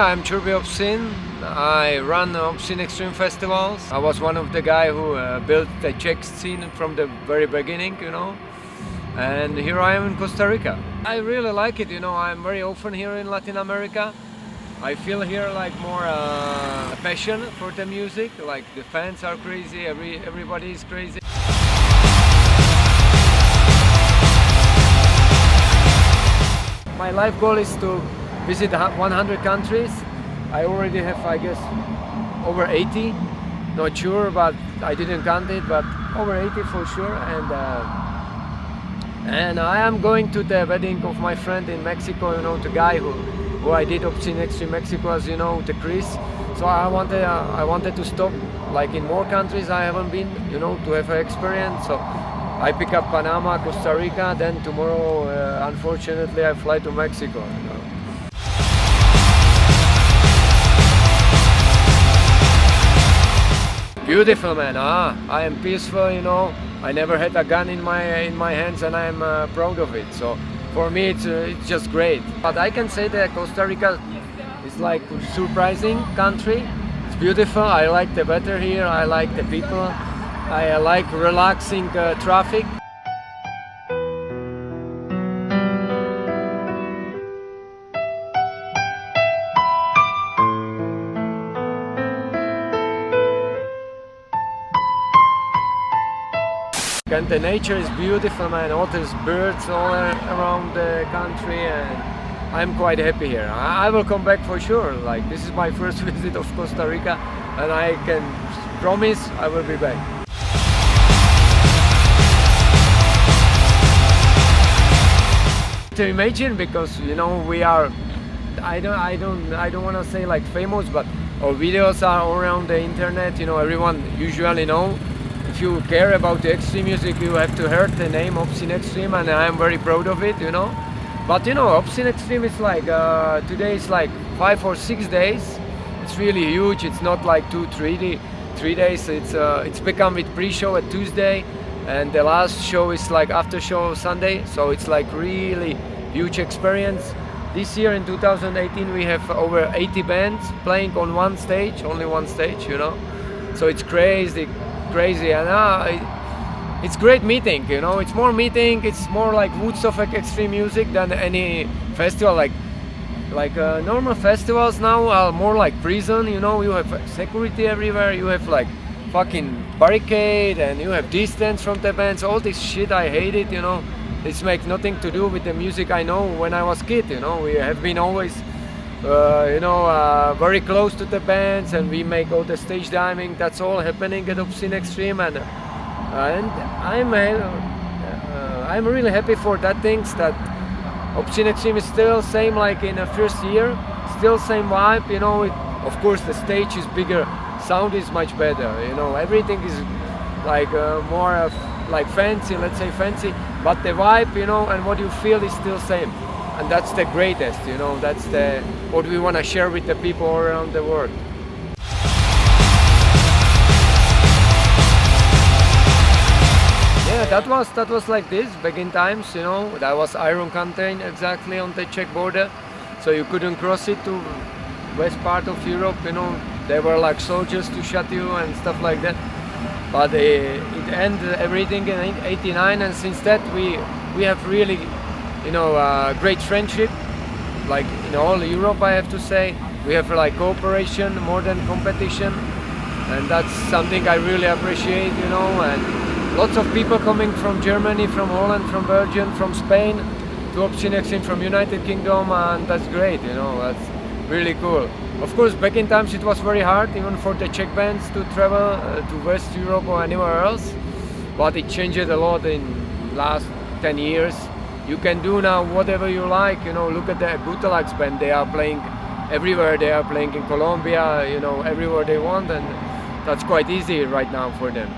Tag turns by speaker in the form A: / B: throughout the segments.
A: Yeah, I'm Čurby Obscene. I run Obscene Extreme festivals. I was one of the guys who built the Czech scene from the very beginning, And here I am in Costa Rica. I really like it, I'm very often here in Latin America. I feel here like more passion for the music, like the fans are crazy, everybody is crazy. My life goal is to visit 100 countries. I already have, I guess, over 80. Not sure, but I didn't count it, but over 80 for sure. And I am going to the wedding of my friend in Mexico, the guy who I did Obscene Extreme Mexico, as you know, the Chris. So I wanted to stop, like in more countries I haven't been, to have an experience. So I pick up Panama, Costa Rica, then tomorrow, unfortunately, I fly to Mexico. Beautiful, man. I am peaceful, I never had a gun in my hands, and I am proud of it. So for me, it's just great. But I can say that Costa Rica is like a surprising country. It's beautiful. I like the weather here. I like the people. I like relaxing traffic. And the nature is beautiful, man. All these birds all around the country, and I'm quite happy here. I will come back for sure. Like, this is my first visit of Costa Rica, and I can promise I will be back. To imagine, because we are, I don't want to say like famous, but our videos are all around the internet. Everyone usually know. If you care about the extreme music, you have to hear the name Obscene Extreme, and I am very proud of it. But Obscene Extreme is like today is like 5 or 6 days. It's really huge. It's not like 2-3 days. It's become with pre-show at Tuesday. And the last show is like after show Sunday, so it's like really huge experience. This year in 2018 we have over 80 bands playing on only one stage, So it's crazy, and it's great meeting, It's more meeting. It's more like Woodstock extreme music than any festival. Like normal festivals now are more like prison, You have security everywhere. You have like fucking barricade, and you have distance from the bands. All this shit, I hate it, This makes nothing to do with the music I know when I was kid, We have been always very close to the bands, and we make all the stage diving. That's all happening at Obscene Extreme, and I'm really happy for that things, that Obscene Extreme is still same like in the first year, still same vibe, Of course the stage is bigger, sound is much better, everything is like more like fancy, let's say fancy, but the vibe, and what you feel is still same, and that's the greatest, that's what we want to share with the people all around the world. Yeah, that was like this back in times, that was iron curtain exactly on the Czech border, so you couldn't cross it to west part of Europe, There were like soldiers to shut you and stuff like that. But it ended everything in '89, and since that we have really, great friendship. Like in all Europe, I have to say, we have like cooperation more than competition, and that's something I really appreciate, And lots of people coming from Germany, from Holland, from Belgium, from Spain, to Obscene Extreme from United Kingdom, and that's great, That's really cool. Of course, back in times it was very hard, even for the Czech bands to travel to West Europe or anywhere else. But it changed a lot in last 10 years. You can do now whatever you like, Look at the Gutiérrez band. They are playing everywhere. They are playing in Colombia, everywhere they want, and that's quite easy right now for them.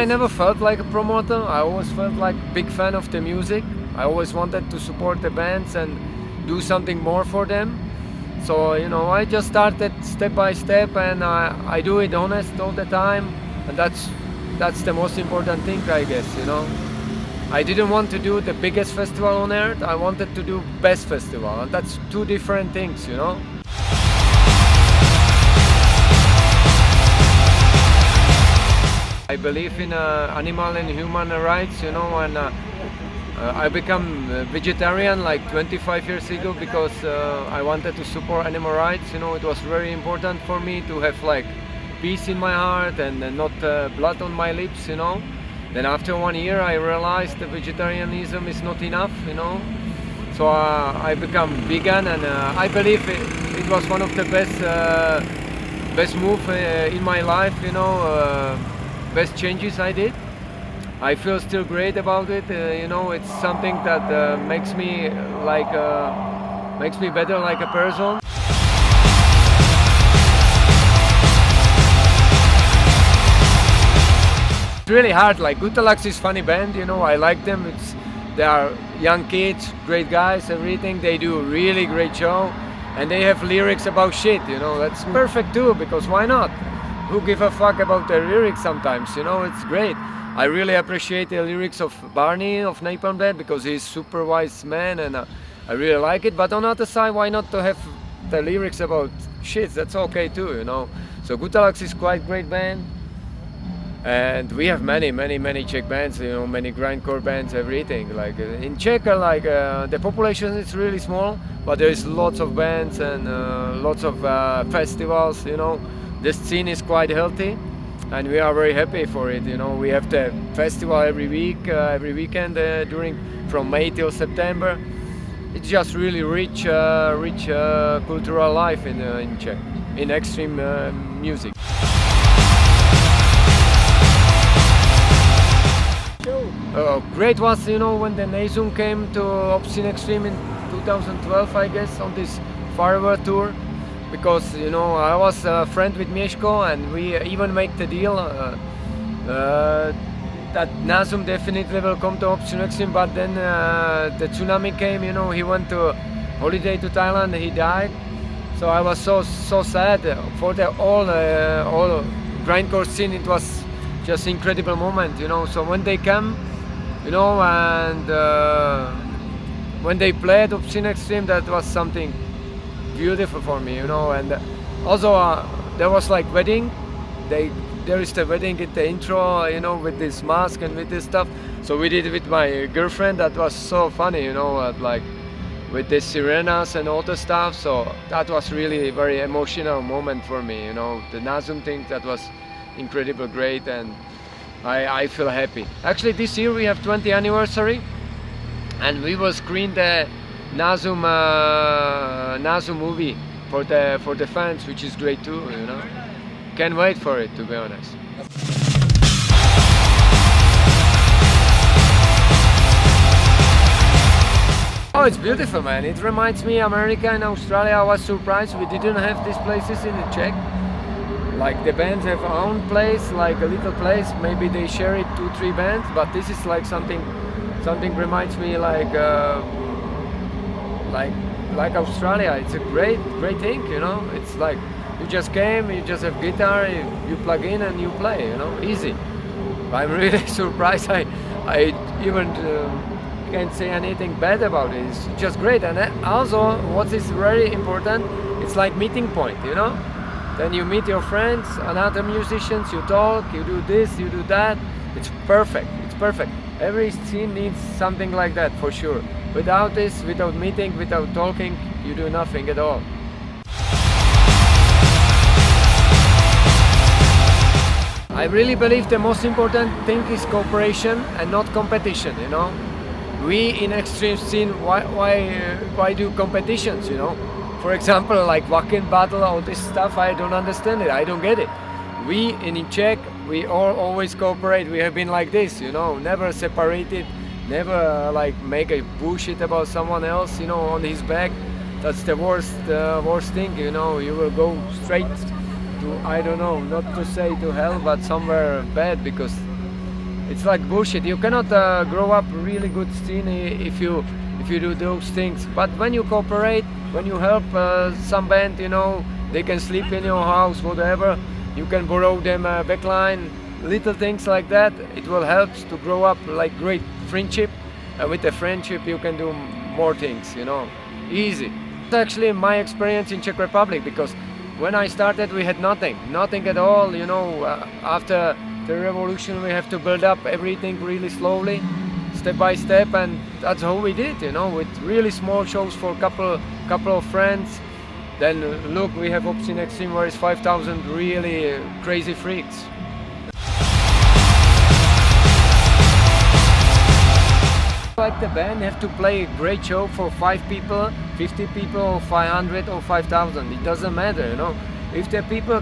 A: I never felt like a promoter. I always felt like a big fan of the music. I always wanted to support the bands and do something more for them. So, I just started step by step, and I do it honest all the time. And that's the most important thing, I guess, I didn't want to do the biggest festival on earth. I wanted to do best festival, and that's two different things, you know. I believe in animal and human rights, you know, and I became vegetarian like 25 years ago because I wanted to support animal rights. You know, it was very important for me to have like peace in my heart and not blood on my lips, you know. Then after 1 year I realized that vegetarianism is not enough, you know. So I become vegan, and I believe it was one of the best move in my life, you know, best changes I did. I feel still great about it, you know. It's something that makes me better like a person. It's really hard. Like Gutiérrez is funny band, you know. I like them. They are young kids, great guys, everything. They do really great show, and they have lyrics about shit, you know. That's perfect too, because why not? Who give a fuck about the lyrics sometimes, you know? It's great. I really appreciate the lyrics of Barney of Napalm Dead because he's super wise man, and I really like it. But on the other side, why not to have the lyrics about shit? That's okay too, you know. So Gutiérrez is quite great band, and we have many Czech bands, you know, many grindcore bands, everything. Like in Czech, like the population is really small, but there is lots of bands and lots of festivals, you know. The scene is quite healthy, and we are very happy for it. You know, we have the festival every week, every weekend from May till September. It's just really rich cultural life in Czech, in extreme music. Great was, you know, when the Nazum came to Obscene Extreme in 2012, I guess, on this farewell tour. Because, you know, I was a friend with Mieszko, and we even make the deal that Nazum definitely will come to Obscene Extreme, but then the tsunami came, you know. He went to holiday to Thailand, he died. So I was so sad for the all grindcore scene. It was just incredible moment, you know. So when they come, you know, and when they played Obscene Extreme, that was something beautiful for me, you know. And also there was like wedding. There is the wedding in the intro, you know, with this mask and with this stuff. So we did it with my girlfriend. That was so funny, you know, like with the sirenas and all the stuff. So that was really a very emotional moment for me, you know. The Nazum thing, that was incredible, great, and I feel happy. Actually, this year we have 20th anniversary, and we will screen the Nazum movie for the fans, which is great too, you know. Can't wait for it, to be honest. Oh, it's beautiful, man. It reminds me America and Australia. I was surprised we didn't have these places in the Czech. Like the bands have their own place, like a little place. Maybe they share it 2-3 bands, but this is like something reminds me like Australia. It's a great thing, you know. It's like you just came, you just have guitar, you plug in and you play, you know, easy. I'm really surprised. I even can't say anything bad about it. It's just great. And also, what is very important, it's like meeting point, you know. Then you meet your friends and other musicians, you talk, you do this, you do that. It's perfect. It's perfect. Every scene needs something like that, for sure. Without this, without meeting, without talking, you do nothing at all. I really believe the most important thing is cooperation and not competition, you know. We in extreme scene, why do competitions, you know? For example, like walk-in battle, all this stuff, I don't understand it, I don't get it. We in Czech, we all always cooperate. We have been like this, you know, never separated, never like make a bullshit about someone else, you know, on his back. That's the worst thing, you know. You will go straight to, I don't know, not to say to hell, but somewhere bad, because it's like bullshit. You cannot grow up really good scene if you do those things. But when you cooperate, when you help some band, you know, they can sleep in your house, whatever. You can borrow them a backline, little things like that. It will help to grow up like great friendship, and with the friendship you can do more things, you know, easy. It's actually my experience in Czech Republic, because when I started we had nothing at all, you know. After the revolution we have to build up everything really slowly, step by step, and that's how we did, you know, with really small shows for couple of friends. Then look, we have Obscene Extreme, where it's 5,000 really crazy freaks. Like the band have to play a great show for 5 people, 50 people, or 500 or 5,000. It doesn't matter, you know. If the people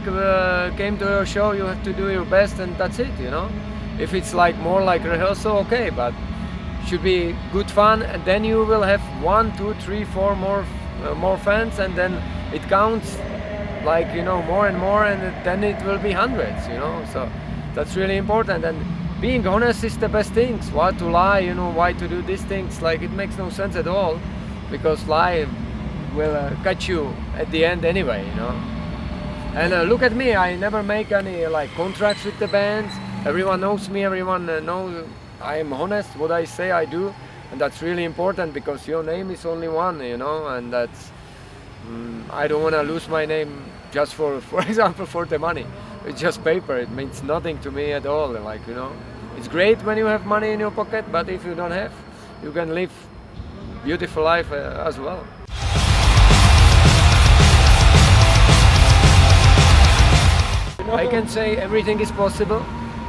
A: came to your show, you have to do your best, and that's it, you know. If it's like more like rehearsal, okay, but should be good fun, and then you will have 1, 2, 3, 4 more fans, and then it counts, like, you know, more and more, and then it will be hundreds, you know. So that's really important, and being honest is the best things. Why to lie, you know, why to do these things, like, it makes no sense at all, because lie will catch you at the end anyway, you know. And look at me, I never make any like contracts with the bands. Everyone knows me, everyone knows I am honest, what I say I do, and that's really important, because your name is only one, you know, and that's I don't want to lose my name just for example, for the money. It's just paper, it means nothing to me at all, like, you know. It's great when you have money in your pocket, but if you don't have, you can live beautiful life as well. I can say everything is possible.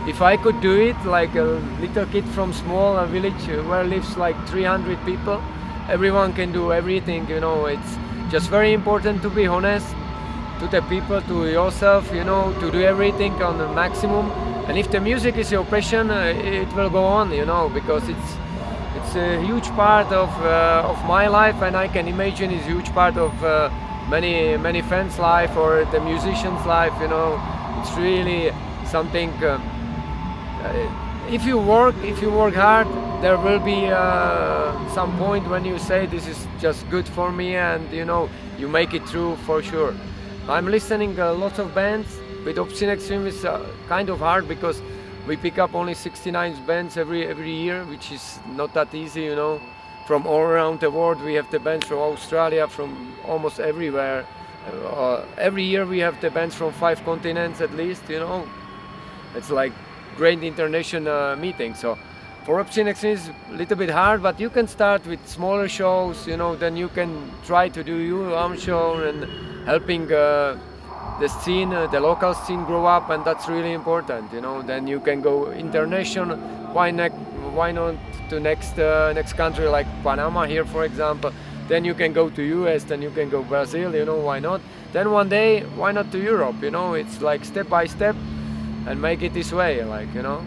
A: If I could do it, like a little kid from small village where lives like 300 people, everyone can do everything, you know. It's just very important to be honest to the people, to yourself, you know, to do everything on the maximum. And if the music is your passion, it will go on, you know, because it's a huge part of my life, and I can imagine it's a huge part of many fans' life or the musicians' life, you know. It's really something. If you work hard, there will be some point when you say this is just good for me, and you know, you make it through for sure. I'm listening lots of bands. With Obscene Extreme is kind of hard, because we pick up only 69 bands every year, which is not that easy, you know. From all around the world, we have the bands from Australia, from almost everywhere. Every year we have the bands from 5 continents at least, you know. It's like great international meeting. So for Obscene Extreme it's a little bit hard, but you can start with smaller shows, you know. Then you can try to do your own show and helping the scene, the local scene grow up, and that's really important, you know. Then you can go international. Why not to next country like Panama here, for example. Then you can go to US, then you can go Brazil, you know, why not? Then one day, why not to Europe, you know? It's like step by step, and make it this way, like, you know.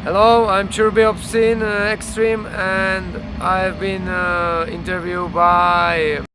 A: Hello, I'm Čurby Obscene Extreme, and I've been interviewed by